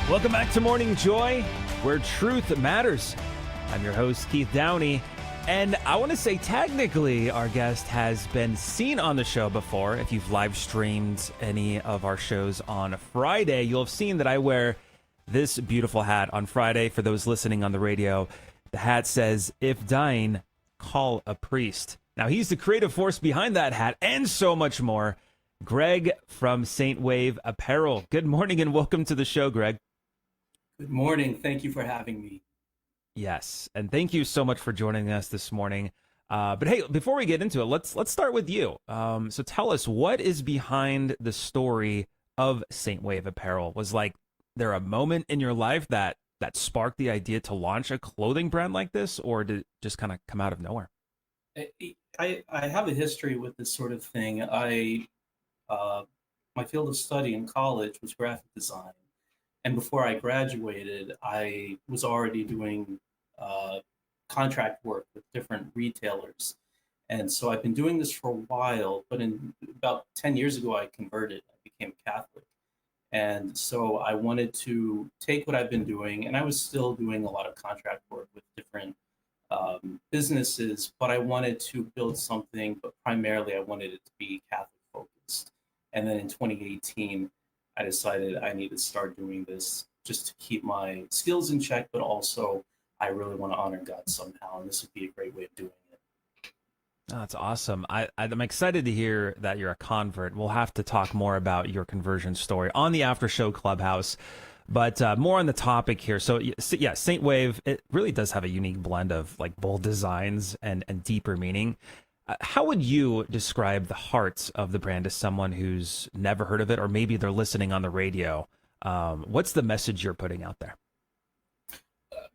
Welcome back to Morning Joy, where truth matters. I'm your host, Keith Downey, and I want to say technically our guest has been seen on the show before. If you've live streamed any of our shows on Friday, you'll have seen that I wear this beautiful hat on Friday. For those listening on the radio, the hat says, "If dying, call a priest." Now, he's the creative force behind that hat and so much more. Greg from Saintwave Apparel. Good morning and welcome to the show, Greg. Good morning. Thank you for having me. Yes, and thank you so much for joining us this morning. But hey, before we get into it, let's start with you. So tell us, what is behind the story of Saintwave Apparel? Was there a moment in your life that sparked the idea to launch a clothing brand like this, or did it just kind of come out of nowhere? I have a history with this sort of thing. My field of study in college was graphic design. And before I graduated, I was already doing contract work with different retailers. And so I've been doing this for a while, but about 10 years ago, I converted. I became Catholic. And so I wanted to take what I've been doing, and I was still doing a lot of contract work with different businesses, but I wanted to build something, but primarily I wanted it to be Catholic focused. And then in 2018, I decided I need to start doing this just to keep my skills in check, but also I really want to honor God somehow, and this would be a great way of doing it. Oh, that's awesome. I'm excited to hear that you're a convert. We'll have to talk more about your conversion story on the After Show Clubhouse, but more on the topic here. So yeah, Saintwave, it really does have a unique blend of bold designs and deeper meaning. How would you describe the heart of the brand to someone who's never heard of it, or maybe they're listening on the radio? What's the message you're putting out there?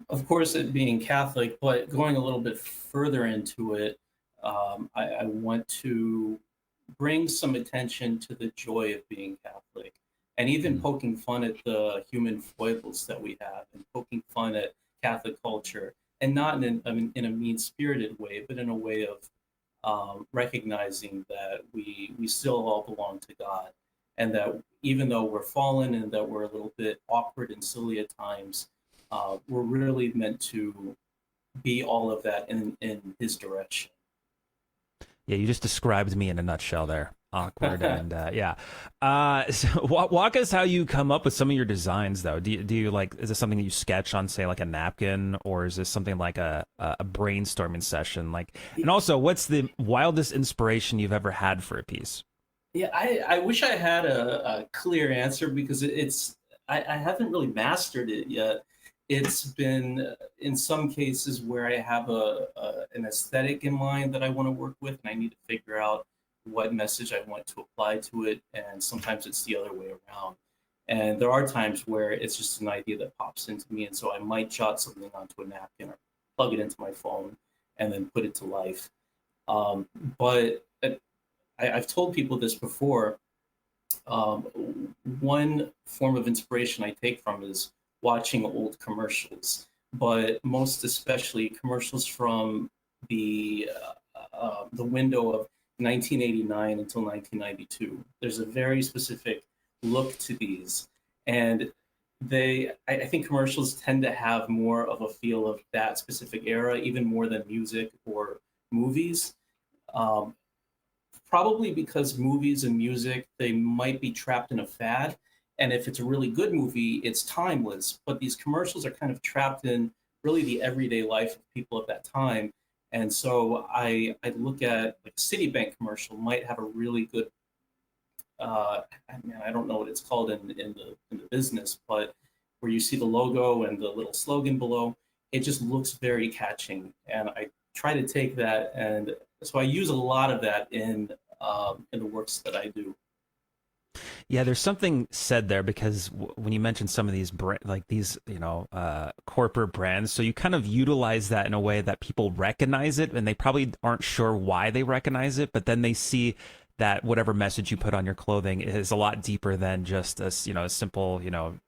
Of course, it being Catholic, but going a little bit further into it, I want to bring some attention to the joy of being Catholic, and even poking fun at the human foibles that we have, and poking fun at Catholic culture, and not in a mean-spirited way, but in a way of recognizing that we still all belong to God, and that even though we're fallen and that we're a little bit awkward and silly at times, we're really meant to be all of that in His direction. Yeah, you just described me in a nutshell there. Awkward and yeah. So walk us how you come up with some of your designs, though. Do you is this something that you sketch on, say, like a napkin, or is this something like a brainstorming session? And also, what's the wildest inspiration you've ever had for a piece? Yeah, I wish I had a clear answer, because I haven't really mastered it yet. It's been in some cases where I have an aesthetic in mind that I want to work with, and I need to figure out what message I want to apply to it, and sometimes it's the other way around. And there are times where it's just an idea that pops into me, and so I might jot something onto a napkin or plug it into my phone and then put it to life. But I've told people this before. One form of inspiration I take from is watching old commercials, but most especially commercials from the window of 1989 until 1992. There's a very specific look to these, and I think commercials tend to have more of a feel of that specific era, even more than music or movies. Probably because movies and music, they might be trapped in a fad, and if it's a really good movie, it's timeless. But these commercials are kind of trapped in really the everyday life of people of that time. And so I look at a Citibank commercial might have a really good, I don't know what it's called in the business, but where you see the logo and the little slogan below, it just looks very catching. And I try to take that, and so I use a lot of that in the works that I do. Yeah, there's something said there, because when you mentioned some of these corporate brands, so you kind of utilize that in a way that people recognize it, and they probably aren't sure why they recognize it, but then they see that whatever message you put on your clothing is a lot deeper than just a simple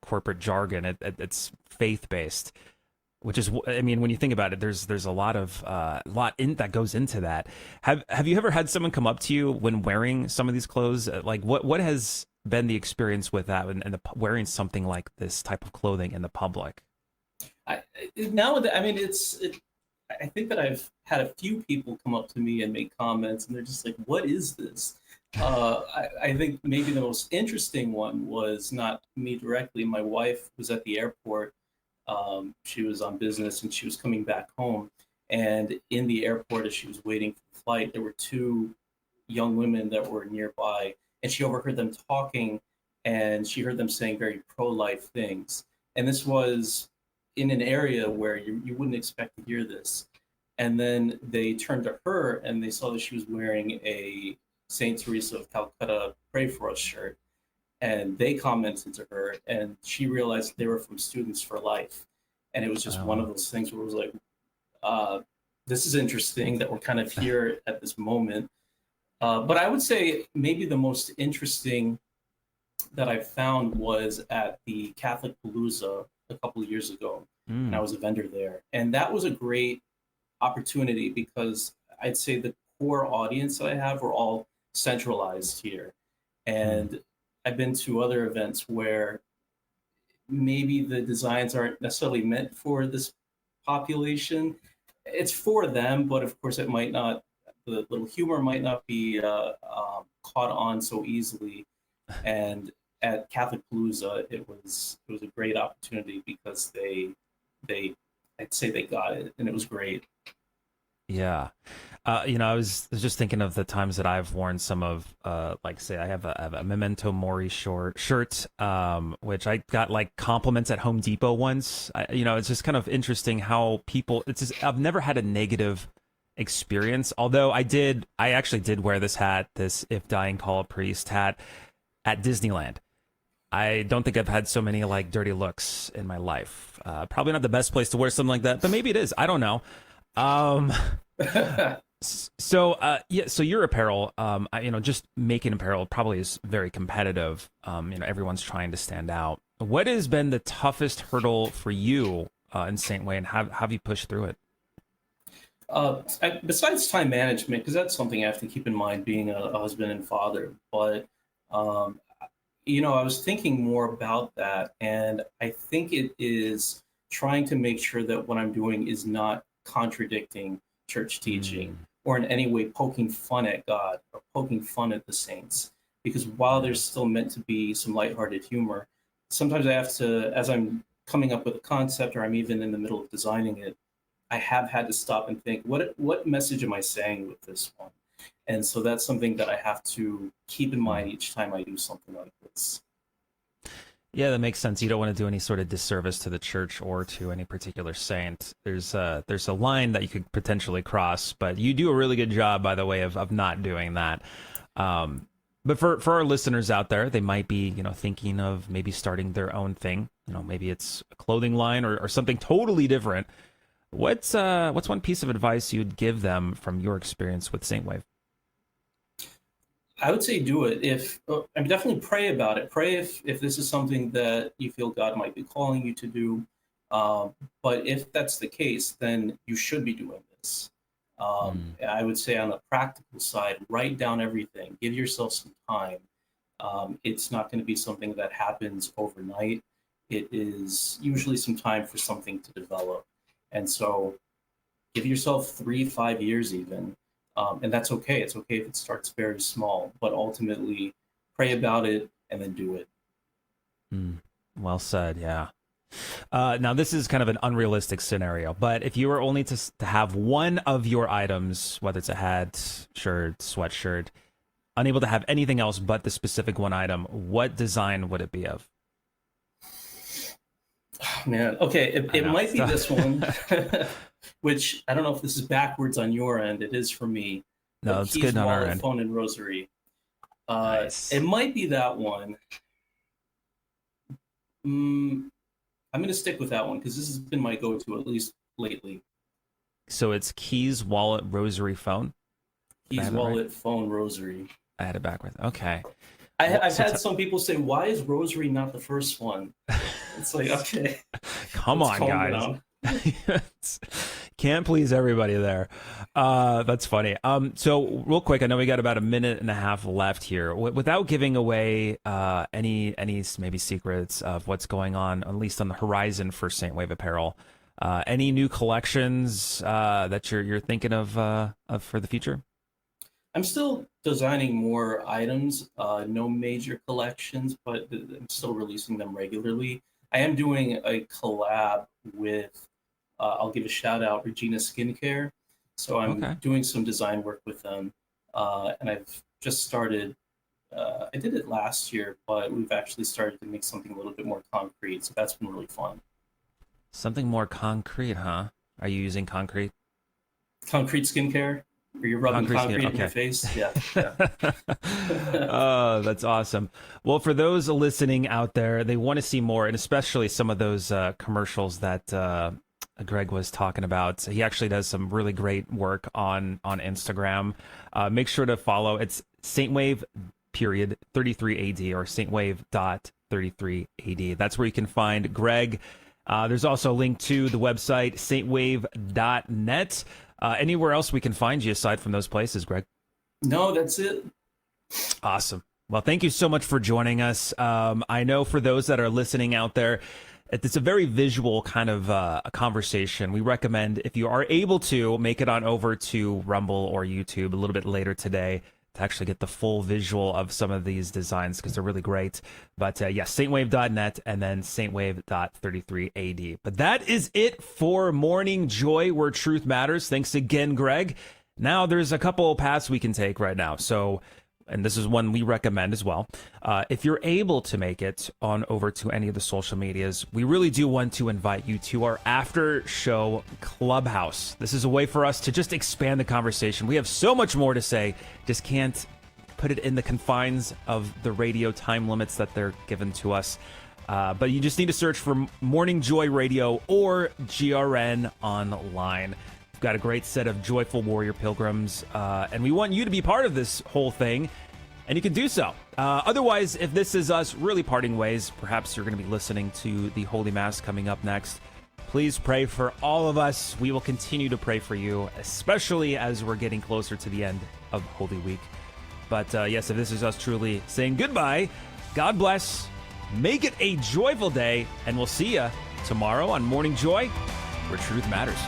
corporate jargon. It's faith based. Which is, I mean, when you think about it, there's a lot that goes into that. Have you ever had someone come up to you when wearing some of these clothes? What has been the experience with that and wearing something like this type of clothing in the public? Nowadays, I mean, I think that I've had a few people come up to me and make comments, and they're just like, "What is this?" I think maybe the most interesting one was not me directly. My wife was at the airport. She was on business, and she was coming back home. And in the airport, as she was waiting for the flight, there were two young women that were nearby, and she overheard them talking, and she heard them saying very pro-life things. And this was in an area where you wouldn't expect to hear this. And then they turned to her and they saw that she was wearing a Saint Teresa of Calcutta Pray For Us shirt. And they commented to her, and she realized they were from Students for Life. And it was just one of those things where it was like, this is interesting that we're kind of here at this moment. But I would say maybe the most interesting that I found was at the Catholic Palooza a couple of years ago, and I was a vendor there. And that was a great opportunity because I'd say the core audience that I have were all centralized here. And I've been to other events where maybe the designs aren't necessarily meant for this population. It's for them, but of course it might not, the little humor might not be caught on so easily. And at Catholic Palooza, it was a great opportunity because they I'd say they got it, and it was great. Yeah. I was just thinking of the times that I've worn some of, like, say, I have a Memento Mori shirt, which I got like compliments at Home Depot once. It's just kind of interesting how people, I've never had a negative experience, although I actually did wear this hat, this If Dying Call a Priest hat, at Disneyland. I don't think I've had so many like dirty looks in my life. Probably not the best place to wear something like that, but maybe it is. I don't know. So your apparel, just making apparel probably is very competitive. Everyone's trying to stand out. What has been the toughest hurdle for you in Saintwave, and how have you pushed through it? Besides time management, because that's something I have to keep in mind being a husband and father, but I was thinking more about that, and I think it is trying to make sure that what I'm doing is not contradicting church teaching or in any way poking fun at God or poking fun at the saints. Because while there's still meant to be some lighthearted humor, sometimes I have to, as I'm coming up with a concept or I'm even in the middle of designing it, I have had to stop and think, what message am I saying with this one? And so that's something that I have to keep in mind each time I do something like this. Yeah, that makes sense. You don't want to do any sort of disservice to the church or to any particular saint. There's a line that you could potentially cross, but you do a really good job, by the way, of not doing that. But for our listeners out there, they might be, thinking of maybe starting their own thing. Maybe it's a clothing line or something totally different. What's one piece of advice you'd give them from your experience with Saintwave? I would say do it. Definitely pray about it. Pray if this is something that you feel God might be calling you to do. But if that's the case, then you should be doing this. I would say on the practical side, write down everything. Give yourself some time. It's not going to be something that happens overnight. It is usually some time for something to develop. And so give yourself 3-5 years even. And that's okay. It's okay if it starts very small, but ultimately pray about it and then do it. Well said. Yeah. Now this is kind of an unrealistic scenario, but if you were only to have one of your items, whether it's a hat, shirt, sweatshirt, unable to have anything else but the specific one item, what design would it be of? Oh, man. Okay. It might be this one. Which I don't know if this is backwards on your end. It is for me. No, it's good on our end. Phone and rosary. Nice. It might be that one. I'm going to stick with that one because this has been my go-to at least lately. So it's keys, wallet, rosary, phone. Keys, wallet, phone, rosary. I had it backwards. Okay. I've had some people say, "Why is rosary not the first one?" It's like, okay, come on, guys. Can't please everybody there. That's funny. So real quick, I know we got about a minute and a half left here. Without giving away any maybe secrets of what's going on, at least on the horizon for Saintwave Apparel, any new collections that you're thinking of for the future? I'm still designing more items, no major collections, but I'm still releasing them regularly. I am doing a collab with, I'll give a shout out, Regina Skincare. So I'm doing some design work with them. And I've just started, I did it last year, but we've actually started to make something a little bit more concrete. So that's been really fun. Something more concrete, huh? Are you using concrete? Concrete skincare? Or you're rubbing concrete in your face? Yeah. Oh, that's awesome. Well, for those listening out there, they want to see more, and especially some of those commercials that Greg was talking about. He actually does some really great work on Instagram. Make sure to follow. It's Saintwave period 33AD or Saintwave.33AD. That's where you can find Greg. There's also a link to the website, saintwave.net. Anywhere else we can find you aside from those places, Greg? No, that's it. Awesome. Well, thank you so much for joining us. I know for those that are listening out there, it's a very visual kind of a conversation. We recommend, if you are able to, make it on over to Rumble or YouTube a little bit later today to actually get the full visual of some of these designs because they're really great. But yes, saintwave.net and then saintwave.33AD. But that is it for Morning Joy, where truth matters. Thanks again, Greg. Now there's a couple paths we can take right now. So, and this is one we recommend as well. If you're able to make it on over to any of the social medias, we really do want to invite you to our after show clubhouse. This is a way for us to just expand the conversation. We have so much more to say, just can't put it in the confines of the radio time limits that they're given to us. But you just need to search for Morning Joy Radio or GRN Online. We've got a great set of joyful warrior pilgrims, and we want you to be part of this whole thing, and you can do so. Otherwise, if this is us really parting ways, perhaps you're going to be listening to the Holy Mass coming up next. Please pray for all of us. We will continue to pray for you, especially as we're getting closer to the end of Holy Week. But yes, if this is us truly saying goodbye, God bless, make it a joyful day, and we'll see you tomorrow on Morning Joy, where truth matters.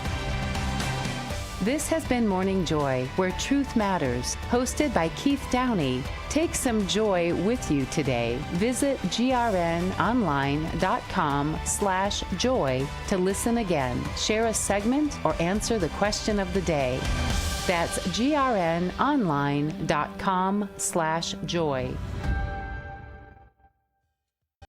This has been Morning Joy, where truth matters, hosted by Keith Downey. Take some joy with you today. Visit grnonline.com/joy to listen again, share a segment, or answer the question of the day. That's grnonline.com/joy.